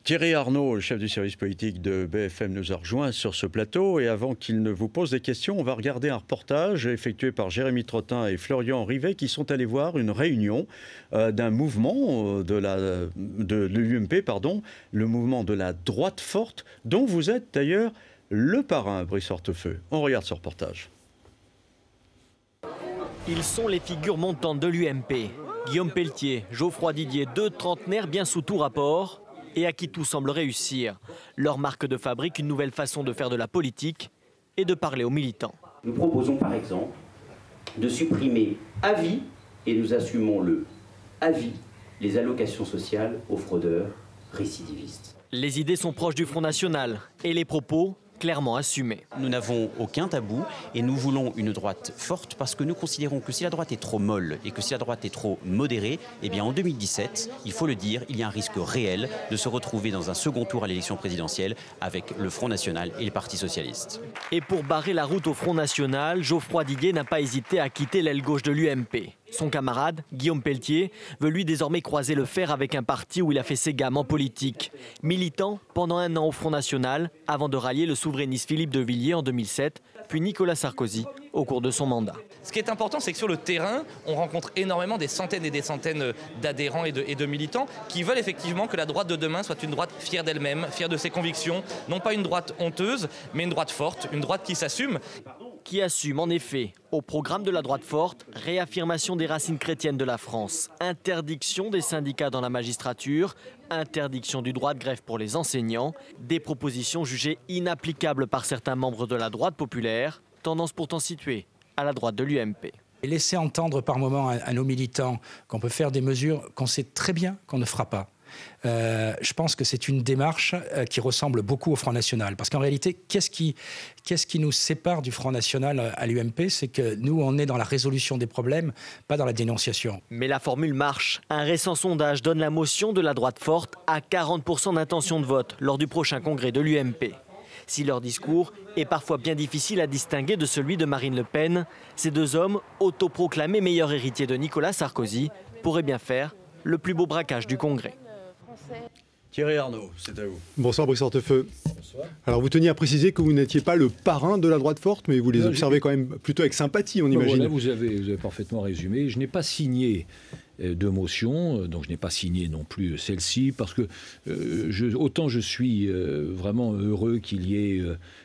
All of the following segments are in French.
Thierry Arnaud, le chef du service politique de BFM, nous a rejoint sur ce plateau. Et avant qu'il ne vous pose des questions, on va regarder un reportage effectué par Jérémy Trottin et Florian Rivet qui sont allés voir une réunion d'un mouvement de l'UMP, le mouvement de la droite forte, dont vous êtes d'ailleurs le parrain, Brice Hortefeux. On regarde ce reportage. Ils sont les figures montantes de l'UMP. Guillaume Pelletier, Geoffroy Didier, deux trentenaires bien sous tout rapport et à qui tout semble réussir. Leur marque de fabrique, une nouvelle façon de faire de la politique et de parler aux militants. Nous proposons par exemple de supprimer à vie, et nous assumons le à vie, les allocations sociales aux fraudeurs récidivistes. Les idées sont proches du Front National et les propos clairement assumés. Nous n'avons aucun tabou et nous voulons une droite forte parce que nous considérons que si la droite est trop molle et que si la droite est trop modérée, eh bien en 2017, il faut le dire, il y a un risque réel de se retrouver dans un second tour à l'élection présidentielle avec le Front National et le Parti Socialiste. Et pour barrer la route au Front National, Geoffroy Didier n'a pas hésité à quitter l'aile gauche de l'UMP. Son camarade, Guillaume Pelletier, veut lui désormais croiser le fer avec un parti où il a fait ses gammes en politique. Militant pendant un an au Front National, avant de rallier le souverainiste Philippe de Villiers en 2007, puis Nicolas Sarkozy au cours de son mandat. Ce qui est important, c'est que sur le terrain, on rencontre énormément des centaines et des centaines d'adhérents et de militants qui veulent effectivement que la droite de demain soit une droite fière d'elle-même, fière de ses convictions, non pas une droite honteuse, mais une droite forte, une droite qui s'assume. Qui assume en effet, au programme de la droite forte, réaffirmation des racines chrétiennes de la France, interdiction des syndicats dans la magistrature, interdiction du droit de grève pour les enseignants, des propositions jugées inapplicables par certains membres de la droite populaire, tendance pourtant située à la droite de l'UMP. Et laisser entendre par moments à nos militants qu'on peut faire des mesures qu'on sait très bien qu'on ne fera pas. Je pense que c'est une démarche qui ressemble beaucoup au Front National. Parce qu'en réalité, qu'est-ce qui nous sépare du Front National à l'UMP? C'est que nous, on est dans la résolution des problèmes, pas dans la dénonciation. Mais la formule marche. Un récent sondage donne la motion de la droite forte à 40% d'intention de vote lors du prochain congrès de l'UMP. Si leur discours est parfois bien difficile à distinguer de celui de Marine Le Pen, ces deux hommes, autoproclamés meilleurs héritiers de Nicolas Sarkozy, pourraient bien faire le plus beau braquage du congrès. Thierry Arnaud, c'est à vous. Bonsoir Brice Hortefeux. Bonsoir. Alors vous teniez à préciser que vous n'étiez pas le parrain de la droite forte, mais vous les observez quand même plutôt avec sympathie, on imagine. Voilà, vous avez parfaitement résumé. Je n'ai pas signé de motion, donc je n'ai pas signé non plus celle-ci, parce que autant je suis vraiment heureux qu'il y ait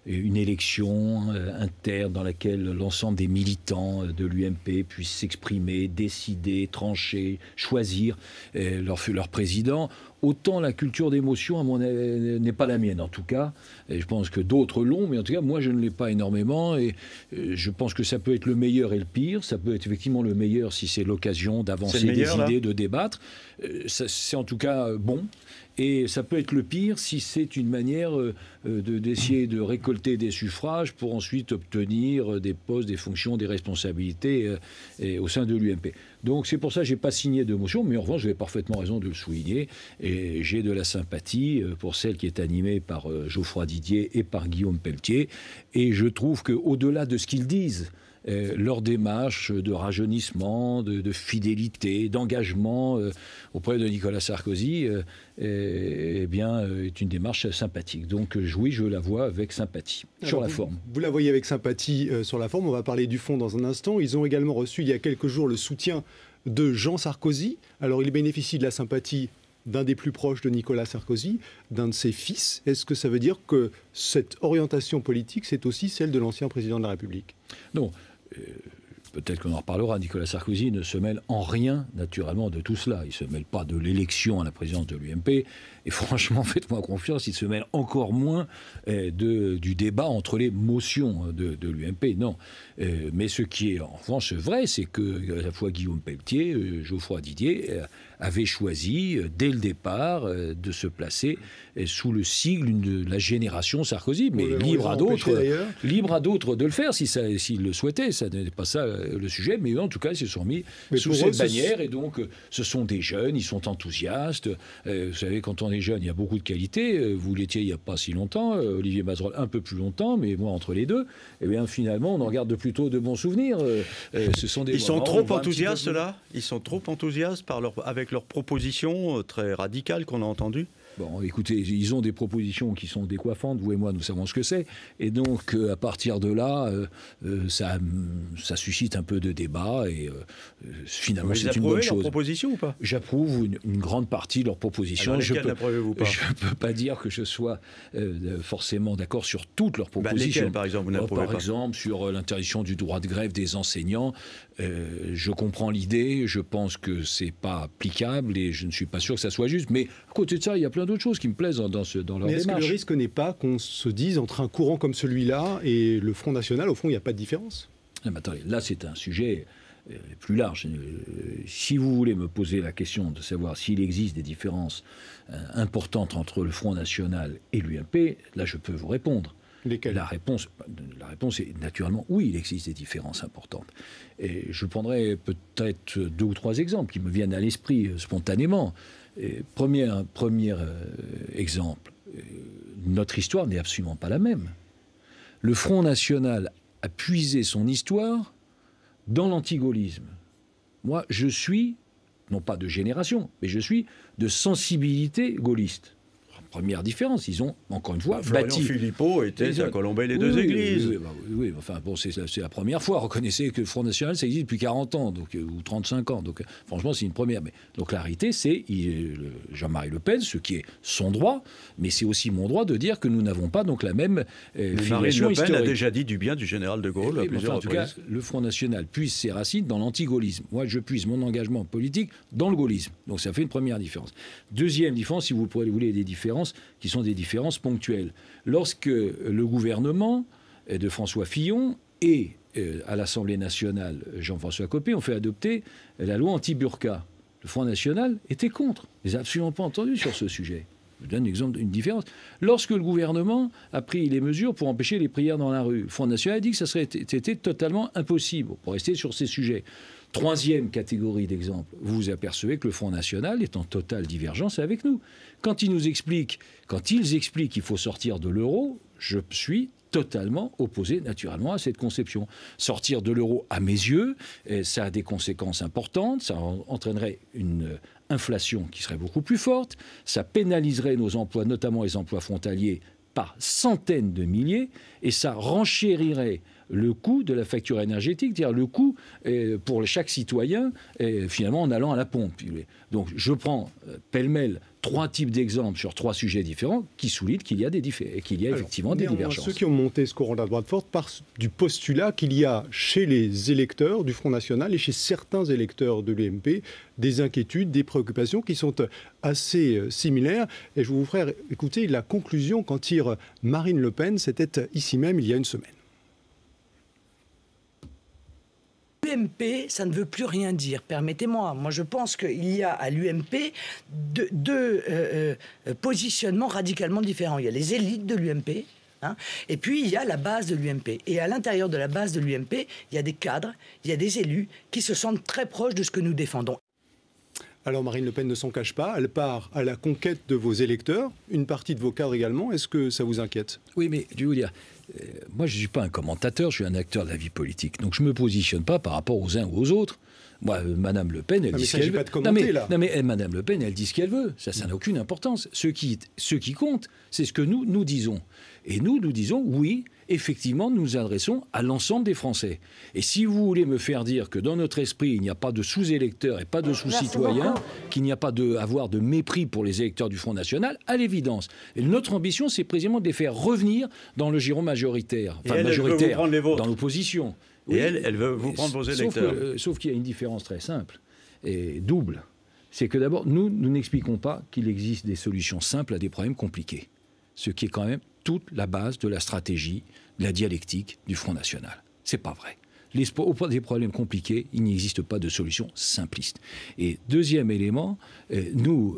une élection interne dans laquelle l'ensemble des militants de l'UMP puissent s'exprimer, décider, trancher, choisir leur président. Autant la culture d'émotion n'est pas la mienne en tout cas. Et je pense que d'autres l'ont, mais en tout cas moi je ne l'ai pas énormément. Et je pense que ça peut être le meilleur et le pire. Ça peut être effectivement le meilleur si c'est l'occasion d'avancer des idées, de débattre. C'est en tout cas bon. Et ça peut être le pire si c'est une manière d'essayer de récolter des suffrages pour ensuite obtenir des postes, des fonctions, des responsabilités au sein de l'UMP. Donc c'est pour ça que je n'ai pas signé de motion, mais en revanche, vous avez parfaitement raison de le souligner. Et j'ai de la sympathie pour celle qui est animée par Geoffroy Didier et par Guillaume Pelletier. Et je trouve qu'au-delà de ce qu'ils disent, leur démarche de rajeunissement, de fidélité, d'engagement auprès de Nicolas Sarkozy est une démarche sympathique. Donc oui, je la vois avec sympathie. Sur la forme. Vous la voyez avec sympathie sur la forme. On va parler du fond dans un instant. Ils ont également reçu il y a quelques jours le soutien de Jean Sarkozy. Alors il bénéficie de la sympathie d'un des plus proches de Nicolas Sarkozy, d'un de ses fils. Est-ce que ça veut dire que cette orientation politique, c'est aussi celle de l'ancien président de la République? Non. Peut-être qu'on en reparlera. Nicolas Sarkozy ne se mêle en rien, naturellement, de tout cela. Il ne se mêle pas de l'élection à la présidence de l'UMP. Et franchement, faites-moi confiance, il se mêle encore moins du débat entre les motions de l'UMP. Non. Mais ce qui est en revanche vrai, c'est que à la fois Guillaume Pelletier, Geoffroy Didier avaient choisi, dès le départ, de se placer sous le sigle de la génération Sarkozy. Mais libre à d'autres de le faire s'ils le souhaitaient. Ça n'est pas ça le sujet, mais en tout cas, ils se sont mis sous cette bannière. Et donc, ce sont des jeunes, ils sont enthousiastes. Vous savez, quand on est jeune, il y a beaucoup de qualités. Vous l'étiez il n'y a pas si longtemps, Olivier Mazerolle un peu plus longtemps, mais moi, entre les deux, eh bien, finalement, on en garde plutôt de bons souvenirs. Ce sont des Ils sont trop enthousiastes, là. Ils sont trop enthousiastes avec leurs propositions très radicales qu'on a entendues. Bon, écoutez, ils ont des propositions qui sont décoiffantes. Vous et moi, nous savons ce que c'est. Et donc, à partir de là, ça suscite un peu de débat. Et finalement, c'est une bonne chose. Vous approuvez leurs propositions ou pas? J'approuve une grande partie de leurs propositions. Alors, lesquelles n'approuvez-vous pas? Je ne peux pas dire que je sois forcément d'accord sur toutes leurs propositions. Lesquelles, par exemple, vous n'approuvez pas? Par exemple, sur l'interdiction du droit de grève des enseignants. Je comprends l'idée. Je pense que c'est pas applicable et je ne suis pas sûr que ça soit juste. Mais à côté de ça, il y a plein d'autres choses qui me plaisent dans leur démarche. Mais est-ce que le risque n'est pas qu'on se dise entre un courant comme celui-là et le Front National, au fond, il n'y a pas de différence? Mais attendez, là, c'est un sujet plus large. Si vous voulez me poser la question de savoir s'il existe des différences importantes entre le Front National et l'UMP, là, je peux vous répondre. Lesquelles? La réponse est naturellement oui, il existe des différences importantes. Et je prendrai peut-être 2 ou 3 exemples qui me viennent à l'esprit spontanément. Premier exemple, notre histoire n'est absolument pas la même. Le Front National a puisé son histoire dans l'antigaullisme. Moi, je suis, non pas de génération, mais je suis de sensibilité gaulliste. Première différence, ils ont, encore une fois, bâti... Florian Philippot était à Colombey-les-Deux-Églises. Oui, enfin, bon, c'est la première fois. Reconnaissez que le Front National, ça existe depuis 40 ans, donc, ou 35 ans. Donc, franchement, c'est une première. Mais, donc, la réalité, c'est Jean-Marie Le Pen, ce qui est son droit, mais c'est aussi mon droit de dire que nous n'avons pas donc la même filiation historique. Le Pen a historique. déjà dit du bien du général de Gaulle à plusieurs reprises. En tout cas, le Front National puise ses racines dans l'anti-gaullisme. Moi, je puise mon engagement politique dans le gaullisme. Donc, ça fait une première différence. Deuxième différence, si vous voulez des différences, qui sont des différences ponctuelles. Lorsque le gouvernement de François Fillon et à l'Assemblée nationale, Jean-François Copé, ont fait adopter la loi anti-burqa, le Front National était contre. Ils n'ont absolument pas entendu sur ce sujet. Je vous donne un exemple, une différence. Lorsque le gouvernement a pris les mesures pour empêcher les prières dans la rue, le Front National a dit que c'était totalement impossible pour rester sur ces sujets. Troisième catégorie d'exemple, vous vous apercevez que le Front National est en totale divergence avec nous. Quand ils expliquent qu'il faut sortir de l'euro, je suis totalement opposé naturellement à cette conception. Sortir de l'euro, à mes yeux, ça a des conséquences importantes, ça entraînerait une inflation qui serait beaucoup plus forte, ça pénaliserait nos emplois, notamment les emplois frontaliers, par centaines de milliers, et ça renchérirait le coût de la facture énergétique, c'est-à-dire le coût pour chaque citoyen, finalement en allant à la pompe. Donc je prends pêle-mêle 3 types d'exemples sur 3 sujets différents qui soulignent qu'il y a effectivement des divergences. Ceux qui ont monté ce courant de la droite forte partent du postulat qu'il y a chez les électeurs du Front National et chez certains électeurs de l'UMP des inquiétudes, des préoccupations qui sont assez similaires. Et je vais vous faire écouter la conclusion qu'en tire Marine Le Pen, c'était ici même il y a une semaine. L'UMP, ça ne veut plus rien dire, permettez-moi. Moi, je pense qu'il y a à l'UMP deux positionnements radicalement différents. Il y a les élites de l'UMP, et puis il y a la base de l'UMP. Et à l'intérieur de la base de l'UMP, il y a des cadres, il y a des élus qui se sentent très proches de ce que nous défendons. Alors Marine Le Pen ne s'en cache pas, elle part à la conquête de vos électeurs, une partie de vos cadres également. Est-ce que ça vous inquiète? Oui, mais je vais vous dire, moi je ne suis pas un commentateur, je suis un acteur de la vie politique. Donc je ne me positionne pas par rapport aux uns ou aux autres. Moi, Madame Le Pen, elle dit ce qu'elle veut. Non mais Madame Le Pen, elle dit ce qu'elle veut. Ça n'a aucune importance. Ce qui compte, c'est ce que nous disons. Et nous disons, oui, effectivement, nous nous adressons à l'ensemble des Français. Et si vous voulez me faire dire que dans notre esprit, il n'y a pas de sous-électeurs et pas de sous-citoyens, qu'il n'y a pas avoir de mépris pour les électeurs du Front National, à l'évidence. Et notre ambition, c'est précisément de les faire revenir dans le giron majoritaire. Enfin, majoritaire, dans l'opposition. Et oui, elle veut vous prendre vos électeurs. Sauf qu'il y a une différence très simple et double. C'est que d'abord, nous n'expliquons pas qu'il existe des solutions simples à des problèmes compliqués. Ce qui est quand même toute la base de la stratégie, de la dialectique du Front National. C'est pas vrai. Au des problèmes compliqués, il n'existe pas de solution simpliste. Et deuxième élément, nous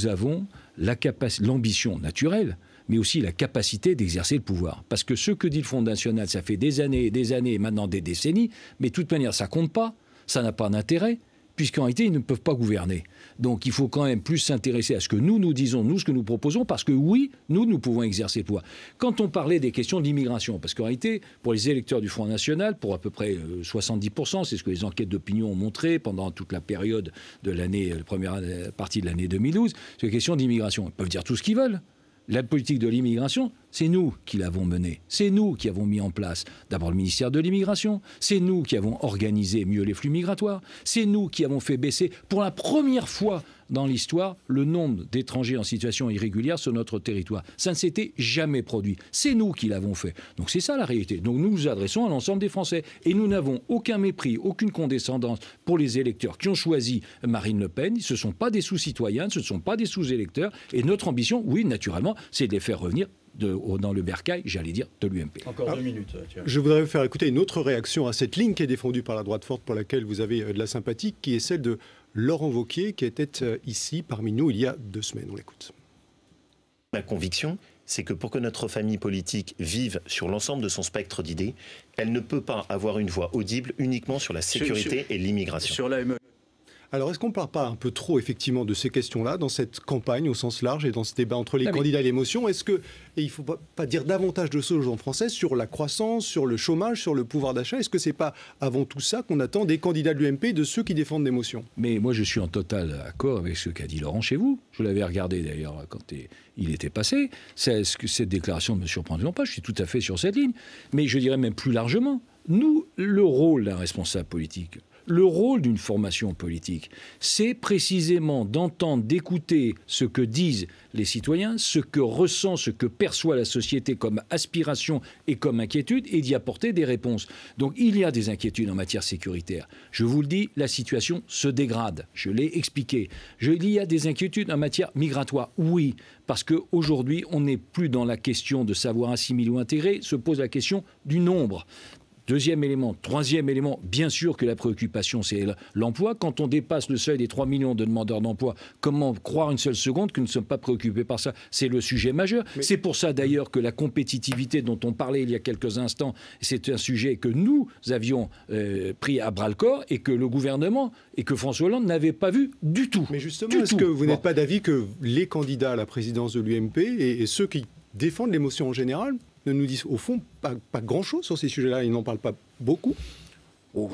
avons l'ambition naturelle, mais aussi la capacité d'exercer le pouvoir. Parce que ce que dit le Front National, ça fait des années et maintenant des décennies, mais de toute manière, ça compte pas, ça n'a pas d'intérêt, puisqu'en réalité, ils ne peuvent pas gouverner. Donc il faut quand même plus s'intéresser à ce que nous disons, nous, ce que nous proposons, parce que oui, nous pouvons exercer le pouvoir. Quand on parlait des questions d'immigration, parce qu'en réalité, pour les électeurs du Front National, pour à peu près 70%, c'est ce que les enquêtes d'opinion ont montré pendant toute la période de l'année, la première partie de l'année 2012, c'est une question d'immigration. Ils peuvent dire tout ce qu'ils veulent. La politique de l'immigration, c'est nous qui l'avons menée. C'est nous qui avons mis en place d'abord le ministère de l'immigration. C'est nous qui avons organisé mieux les flux migratoires. C'est nous qui avons fait baisser pour la première fois dans l'histoire le nombre d'étrangers en situation irrégulière sur notre territoire. Ça ne s'était jamais produit. C'est nous qui l'avons fait. Donc c'est ça la réalité. Donc nous nous adressons à l'ensemble des Français. Et nous n'avons aucun mépris, aucune condescendance pour les électeurs qui ont choisi Marine Le Pen. Ce ne sont pas des sous-citoyens, ce ne sont pas des sous-électeurs. Et notre ambition, oui, naturellement, c'est de les faire revenir dans le bercail, j'allais dire, de l'UMP. Encore 2 minutes. Tiens. Je voudrais vous faire écouter une autre réaction à cette ligne qui est défendue par la droite forte, pour laquelle vous avez de la sympathie, qui est celle de Laurent Wauquiez, qui était ici parmi nous il y a 2 semaines. On l'écoute. Ma conviction, c'est que pour que notre famille politique vive sur l'ensemble de son spectre d'idées, elle ne peut pas avoir une voix audible uniquement sur la sécurité et l'immigration. Sur la ME. Alors, est-ce qu'on ne parle pas un peu trop, effectivement, de ces questions-là, dans cette campagne au sens large et dans ce débat entre les candidats et l'émotion? Est-ce qu'il ne faut pas dire davantage de choses aux gens français sur la croissance, sur le chômage, sur le pouvoir d'achat? Est-ce que ce n'est pas avant tout ça qu'on attend des candidats de l'UMP, de ceux qui défendent l'émotion? Mais moi, je suis en total accord avec ce qu'a dit Laurent chez vous. Je l'avais regardé, d'ailleurs, quand il était passé. Cette déclaration ne me surprend pas. Je suis tout à fait sur cette ligne. Mais je dirais même plus largement, nous, le rôle d'un responsable politique, le rôle d'une formation politique, c'est précisément d'entendre, d'écouter ce que disent les citoyens, ce que ressent, ce que perçoit la société comme aspiration et comme inquiétude, et d'y apporter des réponses. Donc il y a des inquiétudes en matière sécuritaire. Je vous le dis, la situation se dégrade. Je l'ai expliqué. Il y a des inquiétudes en matière migratoire. Oui, parce qu'aujourd'hui, on n'est plus dans la question de savoir assimiler ou intégrer, se pose la question du nombre. Deuxième élément. Troisième élément, bien sûr que la préoccupation, c'est l'emploi. Quand on dépasse le seuil des 3 millions de demandeurs d'emploi, comment croire une seule seconde que nous ne sommes pas préoccupés par ça? C'est le sujet majeur. C'est pour ça d'ailleurs que la compétitivité dont on parlait il y a quelques instants, c'est un sujet que nous avions pris à bras-le-corps et que le gouvernement et que François Hollande n'avait pas vu du tout. Mais justement, est-ce que vous n'êtes pas d'avis que les candidats à la présidence de l'UMP et ceux qui défendent l'émotion en général ne nous disent au fond pas grand-chose sur ces sujets-là? Ils n'en parlent pas beaucoup. Oh,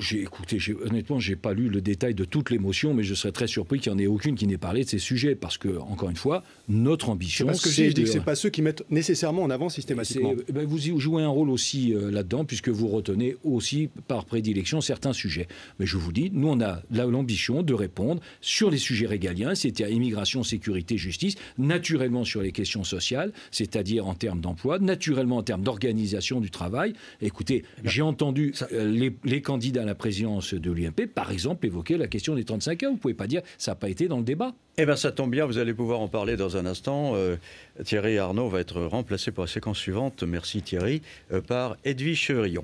honnêtement, je n'ai pas lu le détail de toute l'émotion, mais je serais très surpris qu'il n'y en ait aucune qui n'ait parlé de ces sujets, parce que, encore une fois, notre ambition, c'est... je dis que ce n'est pas ceux qui mettent nécessairement en avant systématiquement. Vous jouez un rôle aussi là-dedans, puisque vous retenez aussi par prédilection certains sujets. Mais je vous dis, nous, on a l'ambition de répondre sur les sujets régaliens, c'est-à-dire immigration, sécurité, justice, naturellement sur les questions sociales, c'est-à-dire en termes d'emploi, naturellement en termes d'organisation du travail. Écoutez, j'ai entendu les candidats à la présidence de l'UMP, par exemple, évoquer la question des 35 heures. Vous ne pouvez pas dire que ça n'a pas été dans le débat. Eh bien, ça tombe bien, vous allez pouvoir en parler dans un instant. Thierry Arnaud va être remplacé pour la séquence suivante, merci Thierry, par Edwige Chevrillon.